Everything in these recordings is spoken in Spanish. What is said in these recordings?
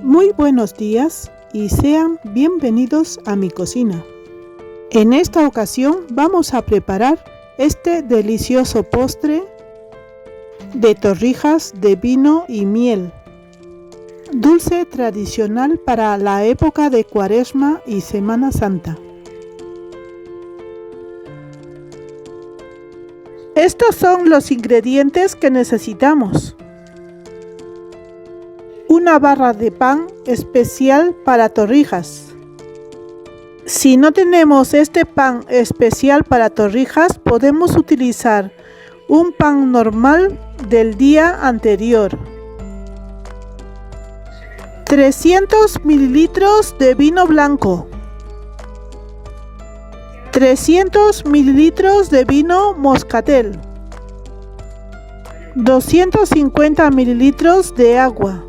Muy buenos días y sean bienvenidos a mi cocina. En esta ocasión vamos a preparar este delicioso postre de torrijas de vino y miel, dulce tradicional para la época de Cuaresma y Semana Santa. Estos son los ingredientes que necesitamos: una barra de pan especial para torrijas. Si no tenemos este pan especial para torrijas, podemos utilizar un pan normal del día anterior. 300 mililitros de vino blanco. 300 mililitros de vino moscatel. 250 mililitros de agua.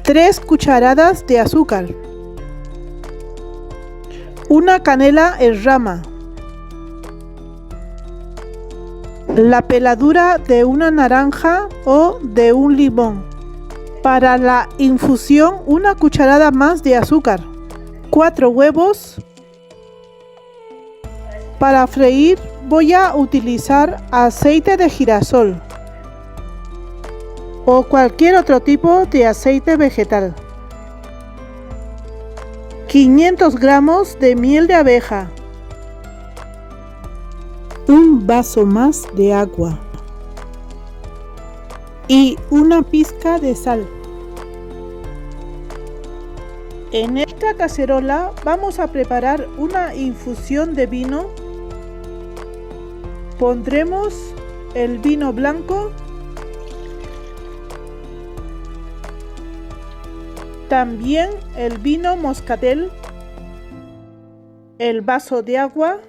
3 cucharadas de azúcar. Una canela en rama. La peladura de una naranja o de un limón. Para la infusión, una cucharada más de azúcar. 4 huevos. Para freír voy a utilizar aceite de girasol o cualquier otro tipo de aceite vegetal. 500 gramos de miel de abeja. Un vaso más de agua. Y una pizca de sal. En esta cacerola vamos a preparar una infusión de vino. Pondremos el vino blanco, también el vino moscatel, el vaso de agua,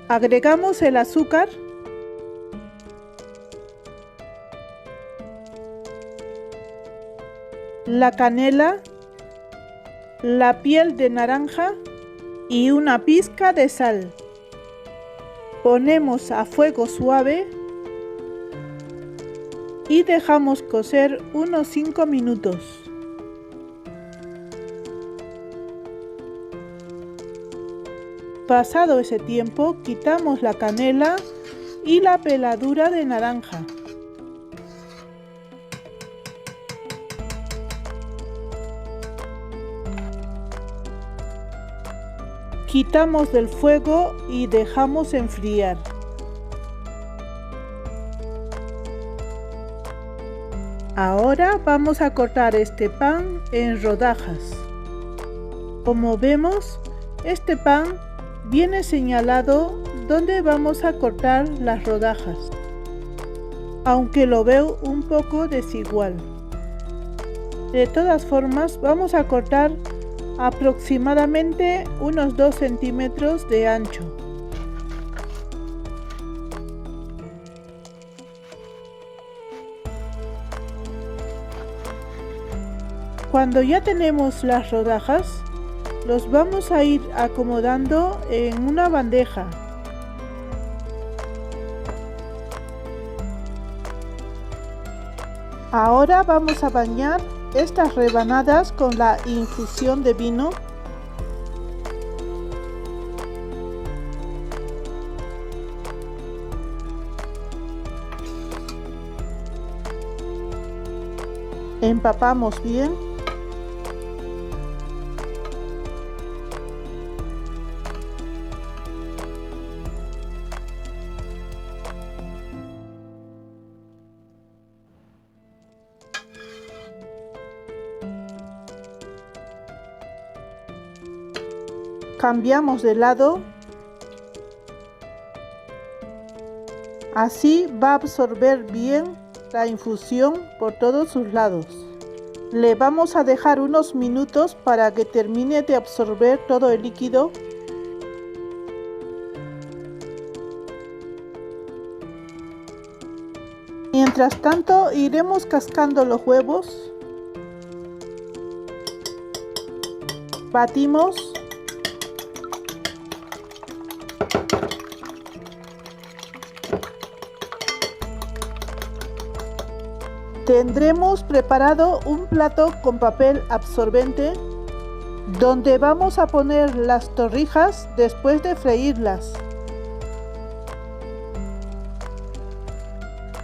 agregamos el azúcar, la canela, la piel de naranja y una pizca de sal. Ponemos a fuego suave y dejamos cocer unos 5 minutos. Pasado ese tiempo, quitamos la canela y la peladura de naranja. Quitamos del fuego y dejamos enfriar. Ahora vamos a cortar este pan en rodajas. Como vemos, este pan viene señalado donde vamos a cortar las rodajas, aunque lo veo un poco desigual. De todas formas, vamos a cortar aproximadamente unos 2 centímetros de ancho. Cuando ya tenemos las rodajas, los vamos a ir acomodando en una bandeja. Ahora vamos a bañar estas rebanadas con la infusión de vino. Empapamos bien. Cambiamos de lado. Así va a absorber bien la infusión por todos sus lados. Le vamos a dejar unos minutos para que termine de absorber todo el líquido. Mientras tanto, iremos cascando los huevos. Batimos. Tendremos preparado un plato con papel absorbente donde vamos a poner las torrijas después de freírlas.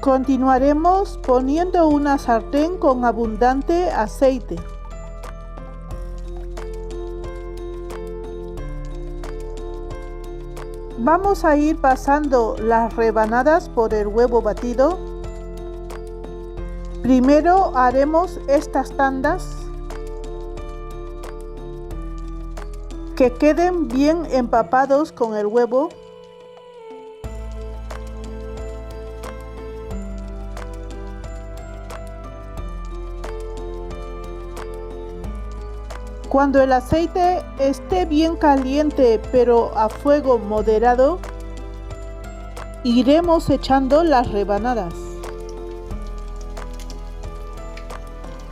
Continuaremos poniendo una sartén con abundante aceite. Vamos a ir pasando las rebanadas por el huevo batido. Primero haremos estas tandas que queden bien empapados con el huevo. Cuando el aceite esté bien caliente pero a fuego moderado, iremos echando las rebanadas.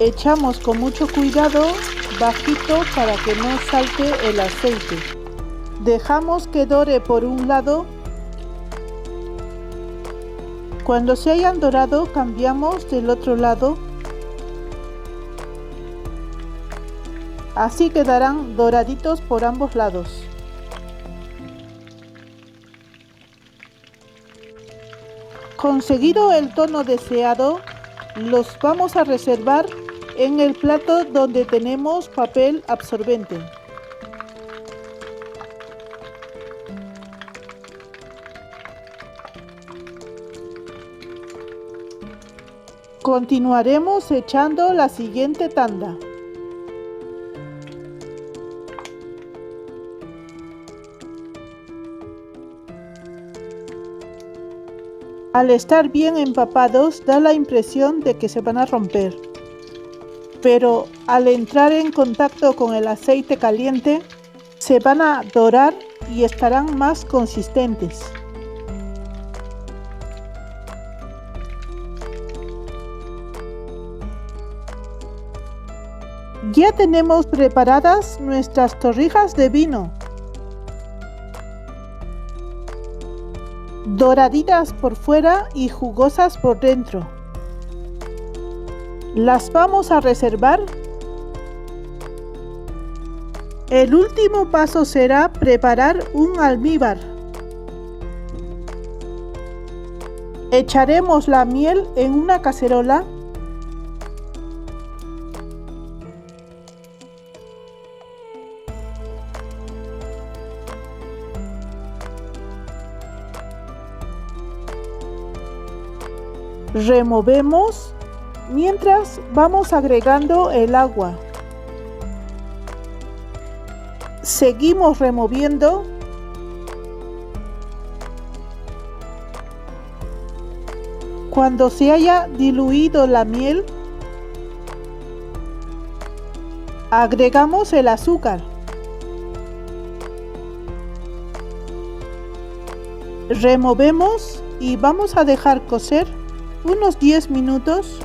Echamos con mucho cuidado, bajito para que no salte el aceite. Dejamos que dore por un lado. Cuando se hayan dorado, cambiamos del otro lado. Así quedarán doraditos por ambos lados. Conseguido el tono deseado, los vamos a reservar en el plato donde tenemos papel absorbente. Continuaremos echando la siguiente tanda. Al estar bien empapados da la impresión de que se van a romper, pero al entrar en contacto con el aceite caliente se van a dorar y estarán más consistentes. Ya tenemos preparadas nuestras torrijas de vino. Doraditas por fuera y jugosas por dentro. Las vamos a reservar. El último paso será preparar un almíbar. Echaremos la miel en una cacerola. Removemos mientras vamos agregando el agua. Seguimos removiendo. Cuando se haya diluido la miel, agregamos el azúcar. Removemos y vamos a dejar cocer unos 10 minutos.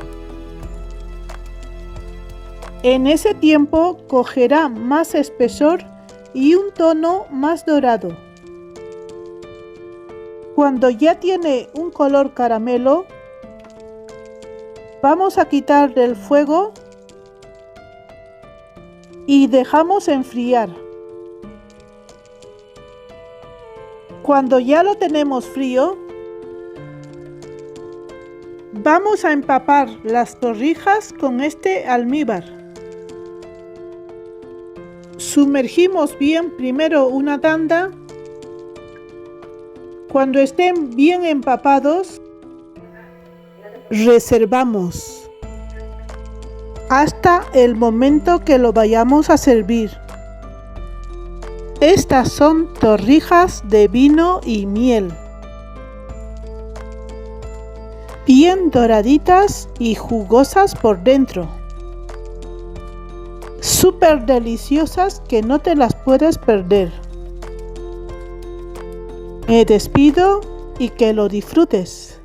En ese tiempo cogerá más espesor y un tono más dorado. Cuando ya tiene un color caramelo, vamos a quitar del fuego y dejamos enfriar. Cuando ya lo tenemos frío, vamos a empapar las torrijas con este almíbar. Sumergimos bien primero una tanda. Cuando estén bien empapados, reservamos hasta el momento que lo vayamos a servir. Estas son torrijas de vino y miel, bien doraditas y jugosas por dentro. Súper deliciosas que no te las puedes perder. Me despido y que lo disfrutes.